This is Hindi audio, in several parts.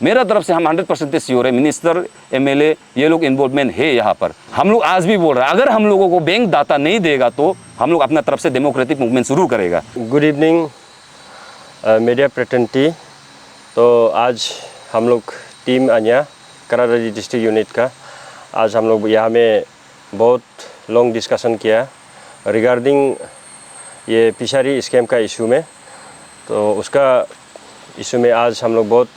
मेरा तरफ से हम 100% श्योर है, मिनिस्टर, एमएलए, ये लोग इन्वॉल्वमेंट है यहाँ पर। हम लोग आज भी बोल रहे हैं, अगर हम लोगों को बैंक डाटा नहीं देगा तो हम लोग अपना तरफ से डेमोक्रेटिक मूवमेंट शुरू करेगा। गुड इवनिंग मीडिया प्रतिनिधि। तो आज हम लोग टीम अन्या करादादी डिस्ट्रिक्ट यूनिट का आज हम लोग यहाँ में बहुत लॉन्ग डिस्कशन किया रिगार्डिंग ये फिशरी स्कैम का इशू में। तो उसका इशू में आज हम लोग बहुत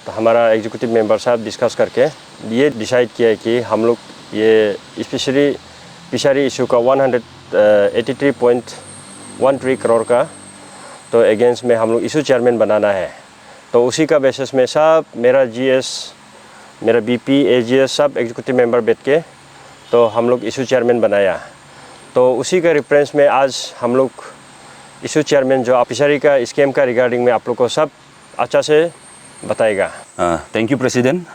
हमारा एग्जीक्यूटिव मेंबर साहब डिस्कस करके ये डिसाइड किया है कि हम लोग ये स्पेशली फिशरी इशू का 183.13 करोड़ का तो अगेंस्ट में हम लोग इशू चेयरमैन बनाना है। तो उसी का बेसिस में सब मेरा जीएस, मेरा बीपी, एजीएस सब एग्जीक्यूटिव मेंबर बैठ के तो हम लोग इशू चेयरमैन बनाया। तो उसी का रेफरेंस में आज हम लोग इशू चेयरमैन जो फिशरी का स्कीम का रिगार्डिंग में आप लोग को सब अच्छा से बताएगा। Thank you president.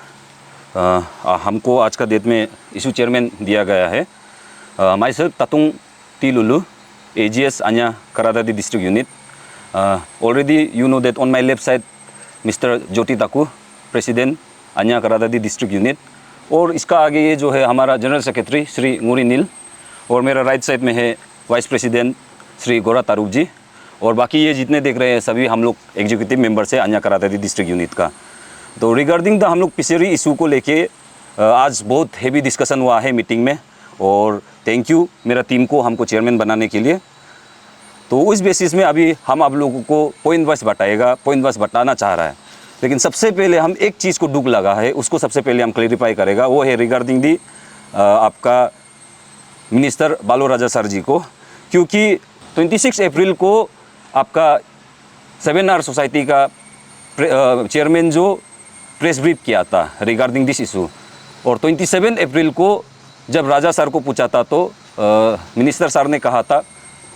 हमको आज का डेट में इशू चेयरमैन दिया गया है। Myself Tatung T Lulu, AGS अन्या करादादी district unit. Already you know that on my left side mister Jyoti Taku, president अन्या करादादी डिस्ट्रिक्ट यूनिट, और इसका आगे ये जो है हमारा जनरल सेक्रेटरी श्री मुरी नील, और मेरा राइट साइड में है वाइस प्रेसिडेंट श्री गोरा तारुक जी, और बाकी ये जितने देख रहे हैं सभी हम लोग एग्जीक्यूटिव मेंबर्स हैं अन्या करादादी डिस्ट्रिक्ट यूनिट का। तो रिगार्डिंग द हम लोग फिशरी इशू को लेके आज बहुत हेवी डिस्कशन हुआ है मीटिंग में, और थैंक यू मेरा टीम को हमको चेयरमैन बनाने के लिए। तो उस बेसिस में अभी हम आप लोगों को पॉइंट वाइज बताना चाह रहा है। लेकिन सबसे पहले हम एक चीज़ को दुख लगा है, उसको सबसे पहले हम क्लैरिफाई करेगा, वो है रिगार्डिंग दी आपका मिनिस्टर बालो राजा सर जी को। क्योंकि 26 अप्रैल को आपका 7R सोसाइटी का चेयरमैन जो प्रेस ब्रीफ किया था रिगार्डिंग दिस इशू, और 27 अप्रैल को जब राजा सर को पूछा था तो मिनिस्टर सर ने कहा था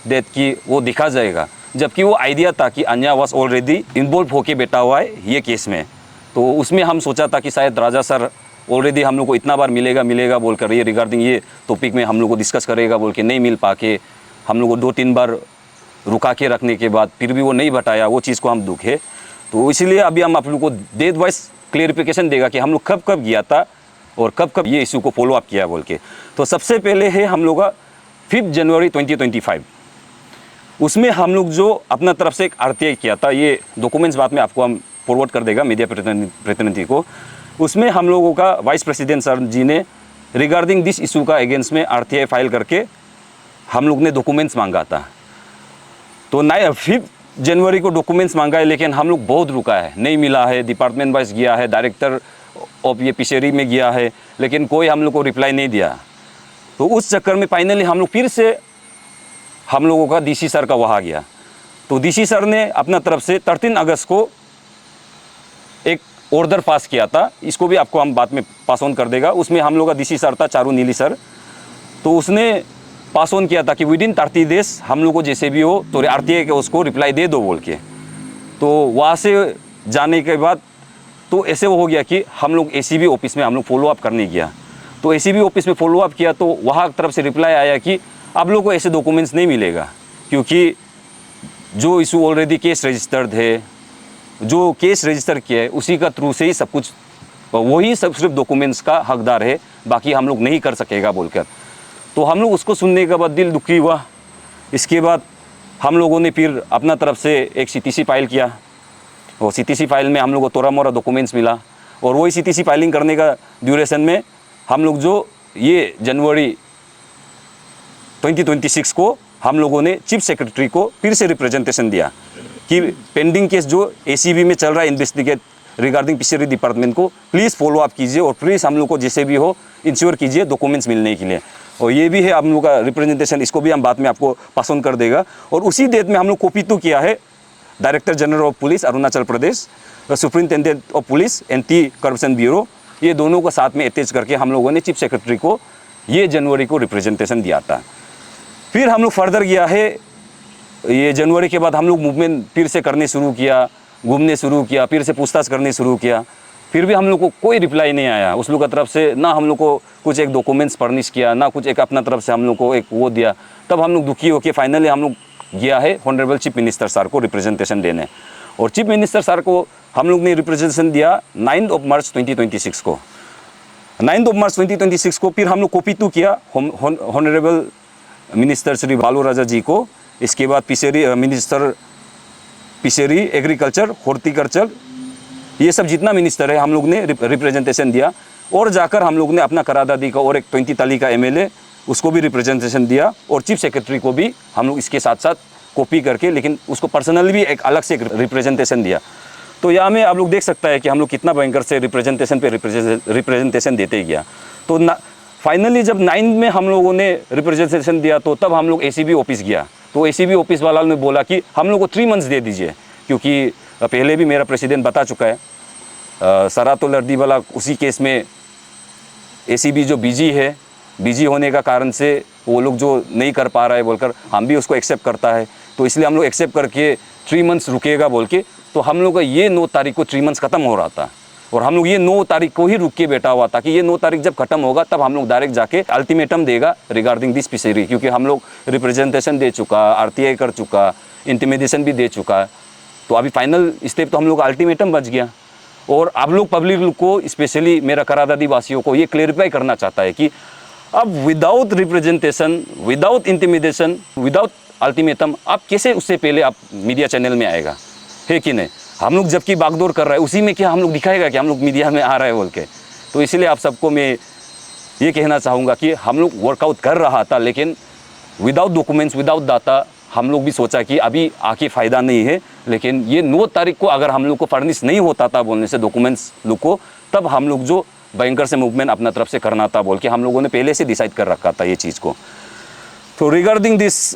डेट कि वो दिखा जाएगा, जबकि वो आइडिया था कि अन्या वाज ऑलरेडी इन्वॉल्व होके बैठा हुआ है ये केस में। तो उसमें हम सोचा था कि शायद राजा सर ऑलरेडी हम लोग को इतना बार मिलेगा बोलकर ये रिगार्डिंग ये टॉपिक में हम लोग को डिस्कस करेगा बोल के नहीं मिल पाके हम लोग को 2-3 बार रुका के रखने के बाद फिर भी वो नहीं बताया, वो चीज़ को हम दुख है। तो इसलिए अभी हम आप लोग को डेट वाइज क्लियरिफिकेशन देगा कि हम लोग कब गया था और कब ये इशू को फॉलो अप किया बोल के। तो सबसे पहले है हम लोग का 5 जनवरी 2025, उसमें हम लोग जो अपना तरफ से एक आरटीआई किया था, ये डॉक्यूमेंट्स बाद में आपको हम फॉरवर्ड कर देगा मीडिया प्रतिनिधि को। उसमें हम लोगों का वाइस प्रेसिडेंट सर जी ने रिगार्डिंग दिस इशू का अगेंस्ट में आरटीआई फाइल करके हम लोग ने डॉक्यूमेंट्स मांगा था। तो 5 जनवरी को डॉक्यूमेंट्स मांगा है, लेकिन हम लोग बहुत रुका है, नहीं मिला है। डिपार्टमेंट वाइज गया है, डायरेक्टर ऑफ ये फिशरी में गया है, लेकिन कोई हम लोग को रिप्लाई नहीं दिया। तो उस चक्कर में फाइनली हम लोग फिर से हम लोगों का डीसी सर का वहाँ गया। तो डीसी सर ने अपना तरफ से 13 अगस्त को एक ऑर्डर पास किया था, इसको भी आपको हम बाद में पास ऑन कर देगा। उसमें हम लोग का डीसी सर था चारू नीली सर, तो उसने पास ऑन किया था कि विदिन 30 डेज हम लोग को जैसे भी हो तो आरटीआई के उसको रिप्लाई दे दो बोल के। तो वहाँ से जाने के बाद तो ऐसे वो हो गया कि हम लोग एसीबी ऑफिस में हम लोग फॉलो अप करने गया। तो एसीबी ऑफिस में फॉलो अप किया तो वहाँ तरफ से रिप्लाई आया कि आप लोग को ऐसे डॉक्यूमेंट्स नहीं मिलेगा, क्योंकि जो इशू ऑलरेडी केस रजिस्टर्ड है, जो केस रजिस्टर किया है उसी का थ्रू से ही सब कुछ, वही सब सिर्फ डॉक्यूमेंट्स का हकदार है, बाकी हम लोग नहीं कर सकेगा बोलकर। तो हम लोग उसको सुनने के बाद दिल दुखी हुआ। इसके बाद हम लोगों ने फिर अपना तरफ से एक सीटीसी फाइल किया, और सीटीसी फाइल में हम लोग को थोड़ा मोड़ा डॉक्यूमेंट्स मिला, और वही सीटीसी फाइलिंग करने का ड्यूरेशन में हम लोग जो ये जनवरी 2026 को हम लोगों ने चीफ सेक्रेटरी को फिर से रिप्रेजेंटेशन दिया कि पेंडिंग केस जो एसीबी में चल रहा है इन्वेस्टिगेट रिगार्डिंग फिशरी डिपार्टमेंट को प्लीज़ फॉलो अप कीजिए, और प्लीज़ हम लोग को जैसे भी हो इंश्योर कीजिए डॉक्यूमेंट्स मिलने के लिए। और ये भी है हम लोग का रिप्रेजेंटेशन, इसको भी हम बाद में आपको पास ऑन कर देगा। और उसी डेट में हम लोग कॉपी तो किया है director general of police Arunachal Pradesh, superintendent of police, anti corruption bureau, ये दोनों को साथ में अटैच करके हम लोगों ने चीफ सेक्रेटरी को ये जनवरी को रिप्रेजेंटेशन दिया था। फिर हम लोग फर्दर गया है, ये जनवरी के बाद हम लोग मूवमेंट फिर से करने शुरू किया, घूमने शुरू किया, फिर से पूछताछ करने शुरू किया। फिर भी हम लोग को कोई रिप्लाई नहीं आया उस लोग की तरफ से, ना हम लोग को कुछ एक डॉक्यूमेंट्स फर्निश किया, ना कुछ एक अपना तरफ से हम लोग को एक वो दिया। तब हम लोग दुखी होकर फाइनली हम लोग गया है ऑनरेबल चीफ मिनिस्टर सर को रिप्रेजेंटेशन देने। और चीफ मिनिस्टर सर को हम लोग ने रिप्रेजेंटेशन दिया 9 मार्च 2026 को। 9 मार्च 2026 को फिर हम लोग कॉपी 2 किया ऑनरेबल मिनिस्टर श्री बालू राजा जी को। इसके बाद मिनिस्टर फिशरी, एग्रीकल्चर, हॉर्टिकल्चर, ये सब जितना मिनिस्टर है हम लोग ने रिप्रेजेंटेशन दिया। और जाकर हम लोग ने अपना करादादी का और एक 20 ताली का MLA उसको भी रिप्रेजेंटेशन दिया, और चीफ सेक्रेटरी को भी हम लोग इसके साथ साथ कॉपी करके, लेकिन उसको पर्सनली भी एक अलग से रिप्रेजेंटेशन दिया। तो यहाँ में आप लोग देख सकता है कि हम लोग कितना भयंकर से रिप्रेजेंटेशन पे रिप्रेजेंटेशन देते गया। तो फाइनली जब 9 में हम लोगों ने रिप्रेजेंटेशन दिया तो तब हम लोग ACB ऑफिस गया। तो ACB ऑफिस वाला ने बोला कि हम लोग को 3 मंथ्स दे दीजिए, क्योंकि पहले भी मेरा प्रेसिडेंट बता चुका है, सरातो लर्दी वाला उसी केस में ACB जो बिजी होने का कारण से वो लोग जो नहीं कर पा रहा है बोलकर हम भी उसको एक्सेप्ट करता है। तो इसलिए हम लोग एक्सेप्ट करके 3 मंथ्स रुकेगा बोल के, तो हम लोग का ये 9 तारीख को 3 मंथ्स ख़त्म हो रहा था, और हम लोग ये 9 तारीख को ही रुक के बैठा हुआ था कि ये 9 तारीख जब खत्म होगा तब हम लोग डायरेक्ट जाके अल्टीमेटम देगा रिगार्डिंग दिस फिशरी, क्योंकि हम लोग रिप्रेजेंटेशन दे चुका, RTI कर चुका, इंटिमिडेशन भी दे चुका। तो अभी फाइनल स्टेप तो हम लोग का अल्टीमेटम बच गया। और आप लोग पब्लिक को, स्पेशली मेरा करादादी वासियों को ये क्लेरिफाई करना चाहता है कि अब without representation, without intimidation, without ultimatum आप कैसे उससे पहले आप मीडिया चैनल में आएगा, है कि नहीं? हम लोग जबकि बागडोर कर रहा है उसी में क्या हम लोग दिखाएगा कि हम लोग मीडिया में आ रहा है बोल के। तो इसलिए आप सबको मैं ये कहना चाहूँगा कि हम लोग वर्कआउट कर रहा था, लेकिन विदाउट डॉक्यूमेंट्स, विदाउट डाटा हम लोग भी सोचा कि अभी आके फ़ायदा नहीं है। लेकिन ये 9 तारीख को अगर हम लोग को फर्निश नहीं होता था बोलने से डॉक्यूमेंट्स लोग को, तब हम लोग जो भयंकर से मूवमेंट अपना तरफ से करना था बोल के हम लोगों ने पहले से डिसाइड कर रखा था ये चीज़ को। तो रिगार्डिंग दिस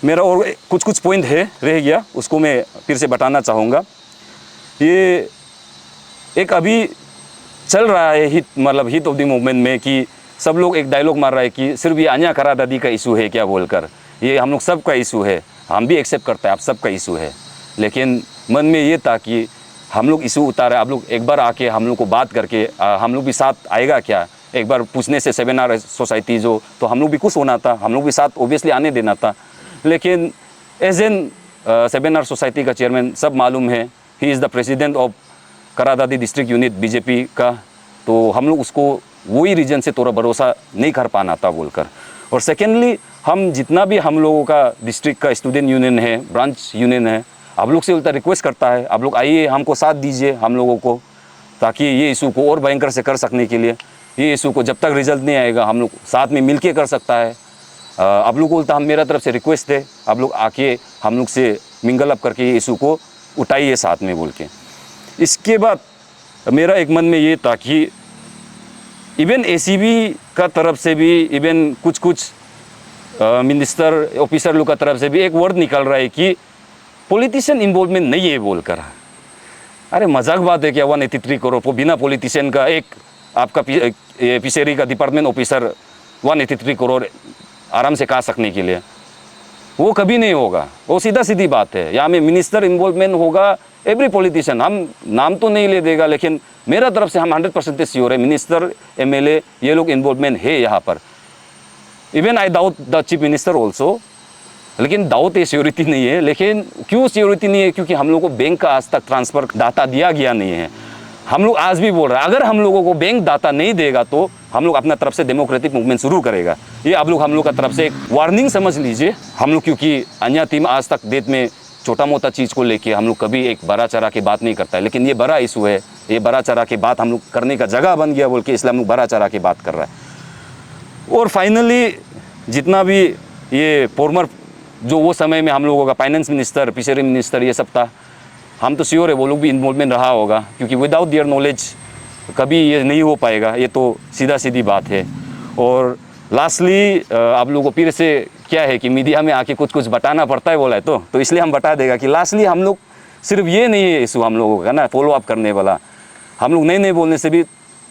मेरा और कुछ पॉइंट रह गया, उसको मैं फिर से बताना चाहूँगा। ये एक अभी चल रहा है हिट ऑफ द मूवमेंट में कि सब लोग एक डायलॉग मार रहा है कि सिर्फ ये अन्या करादादी का इशू है क्या बोलकर। ये हम लोग सब का इशू है, हम भी एक्सेप्ट करते हैं आप सब का इशू है, लेकिन मन में ये था कि हम लोग इशू उतारे, आप लोग एक बार आके हम लोग को बात करके हम लोग भी साथ आएगा क्या, एक बार पूछने से 7R सोसाइटी जो, तो हम लोग भी खुश होना था, हम लोग भी साथ ओबियसली आने देना था। लेकिन एज एन 7R सोसाइटी का चेयरमैन सब मालूम है, he is the president of करादादी डिस्ट्रिक्ट यूनिट BJP का, तो हम लोग उसको वही रीजन से थोड़ा भरोसा नहीं कर पाना था बोलकर। और सेकेंडली हम जितना भी हम लोगों का डिस्ट्रिक्ट का स्टूडेंट यूनियन है, ब्रांच यूनियन है, आप लोग से उल्टा रिक्वेस्ट करता है, आप लोग आइए हमको साथ दीजिए हम लोगों को, ताकि ये इशू को और भयंकर से कर सकने के लिए, ये इशू को जब तक रिजल्ट नहीं आएगा हम लोग साथ में मिल के कर सकता है। आप लोग को उल्टा हम मेरा तरफ से रिक्वेस्ट है, आप लोग आके हम लोग से मिंगल अप करके ये इशू को उठाइए साथ में बोल के। इसके बाद मेरा एक मन में ये था कि इवन ACB का तरफ से भी, इवन कुछ मिनिस्टर ऑफिसर लोग का तरफ से भी एक वर्ड निकल रहा है कि पॉलिटिशियन इन्वॉल्वमेंट नहीं है बोलकर। अरे मजाक बात है क्या 183 करोड़ को बिना पॉलिटिशियन का एक आपका फिशरी का डिपार्टमेंट ऑफिसर 183 करोड़ आराम से खा सकने के लिए, वो कभी नहीं होगा। वो सीधा सीधी बात है। यहाँ में मिनिस्टर इन्वॉल्वमेंट होगा, एवरी पॉलिटिशियन, हम नाम तो नहीं ले देगा, लेकिन मेरा तरफ से हम 100% श्योर है मिनिस्टर MLA ये लोग इन्वॉल्वमेंट है यहाँ पर। Even I doubt the chief minister also, लेकिन डाउट ये श्योरिटी नहीं है। लेकिन क्यों श्योरिटी नहीं है? क्योंकि हम लोग को बैंक का आज तक ट्रांसफ़र डाटा दिया गया नहीं है। हम लोग आज भी बोल रहे हैं अगर हम लोगों को बैंक डाटा नहीं देगा तो हम लोग अपना तरफ से डेमोक्रेटिक मूवमेंट शुरू करेगा। ये आप लोग हम लोग का तरफ से एक वार्निंग समझ लीजिए। हम लोग क्योंकि अन्य टीम आज तक डेट में छोटा मोटा चीज़ को लेके हम लोग कभी एक बड़ा चढ़ा के बात नहीं करता है, लेकिन ये बड़ा इशू है, ये बड़ा चढ़ा के बात हम लोग करने का जगह बन गया बोल के इसलिए हम लोग बड़ा चढ़ा के बात कर रहा है। और फाइनली जितना भी ये फॉर्मर जो वो समय में हम लोगों का फाइनेंस मिनिस्टर, फिशरी मिनिस्टर ये सब था, हम तो श्योर है वो लोग भी इन्वॉल्वमेंट रहा होगा, क्योंकि विदाउट देयर नॉलेज कभी ये नहीं हो पाएगा, ये तो सीधा सीधी बात है। और लास्टली आप लोगों को फिर से क्या है कि मीडिया में आके कुछ बताना पड़ता है बोला है तो इसलिए हम बता देगा कि लास्टली हम लोग सिर्फ ये नहीं है इशू हम लोगों का ना फॉलो अप करने वाला, हम लोग नए बोलने से भी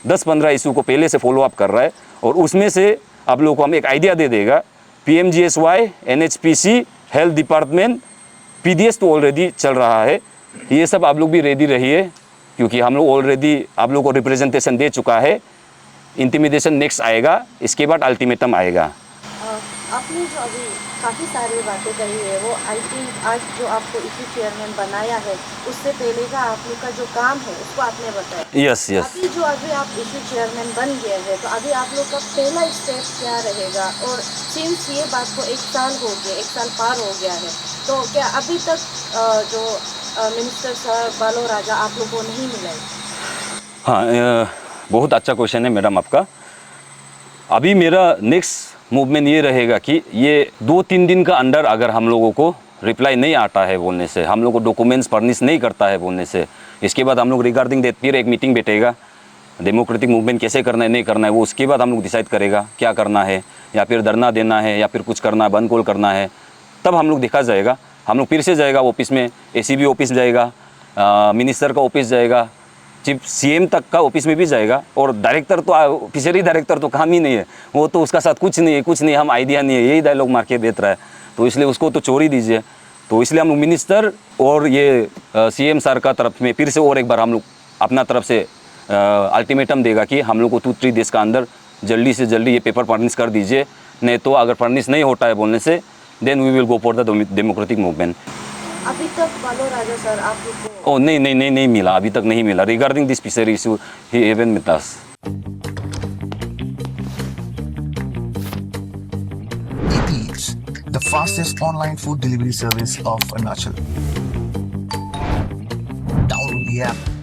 10-15 इशू को पहले से फॉलो अप कर रहा है। और उसमें से आप लोगों को हम एक आइडिया दे देगा, PMGSY, NHPC, health department, PDS तो ऑलरेडी चल रहा है, ये सब आप लोग भी रेडी रहिए, क्योंकि हम लोग ऑलरेडी आप लोग को रिप्रेजेंटेशन दे चुका है। इंटिमिडेशन नेक्स्ट आएगा, इसके बाद अल्टीमेटम आएगा। आपने जो अभी काफ़ी सारी बातें कही है वो आई थिंक आज जो आपको इशू चेयरमैन बनाया है उससे पहले का आप लोग का जो काम है उसको आपने बताया। यस यस अभी आप इशू चेयरमैन बन गए हैं तो अभी आप लोग का पहला स्टेप क्या रहेगा? और सिंस ये बात को 1 साल हो गया, 1 साल पार हो गया है, तो क्या अभी तक जो मिनिस्टर सर बालो राजा आप लोग को नहीं मिला है? हाँ बहुत अच्छा क्वेश्चन है मैडम आपका। अभी मेरा नेक्स्ट मूवमेंट ये रहेगा कि ये 2-3 दिन का अंदर अगर हम लोगों को रिप्लाई नहीं आता है बोलने से, हम लोग को डॉक्यूमेंट्स फर्निश नहीं करता है बोलने से, इसके बाद हम लोग रिगार्डिंग दैट फिर एक मीटिंग बैठेगा। डेमोक्रेटिक मूवमेंट कैसे करना है नहीं करना है वो उसके बाद हम लोग डिसाइड करेगा क्या करना है, या फिर धरना देना है या फिर कुछ करना है, बंद कॉल करना है, तब हम लोग देखा जाएगा। हम लोग फिर से जाएगा ऑफिस में, एसीबी ऑफिस जाएगा, मिनिस्टर का ऑफिस जाएगा, चीफ सीएम तक का ऑफिस में भी जाएगा। और डायरेक्टर तो फिशरी डायरेक्टर तो काम ही नहीं है, वो तो उसका साथ कुछ नहीं, हम आइडिया नहीं है, यही डायलॉग मार के देता है, तो इसलिए उसको तो छोड़ ही दीजिए। तो इसलिए हम लोग मिनिस्टर और ये सीएम सर का तरफ में फिर से और एक बार हम लोग अपना तरफ से अल्टीमेटम देगा कि हम लोग को 2-3 डेज का अंदर जल्दी से जल्दी ये पेपर फर्निश कर दीजिए, नहीं तो अगर फर्निश नहीं होता है बोलने से then we will go for the democratic movement. अभी तक बालो राजा सर आप लोग को ओ नहीं मिला, अभी तक नहीं मिला। Regarding this fishery issue he even with us. Eats, the fastest online food delivery service of Arunachal. Download the app